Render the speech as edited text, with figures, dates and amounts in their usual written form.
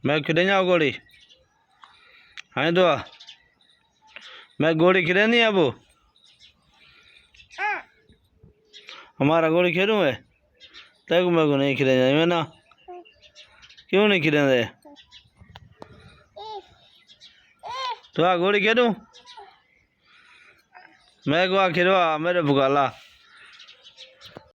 मैं खिले जाओ गोली हाँ तो मैं गोली खिले नहीं अब हमारा गोली खेलूँ है तक मैं को नहीं खिले जाए मैं ना क्यों नहीं खिले दे तो आ गोली खेलूँ मैं को खिलवा मेरे भुगाला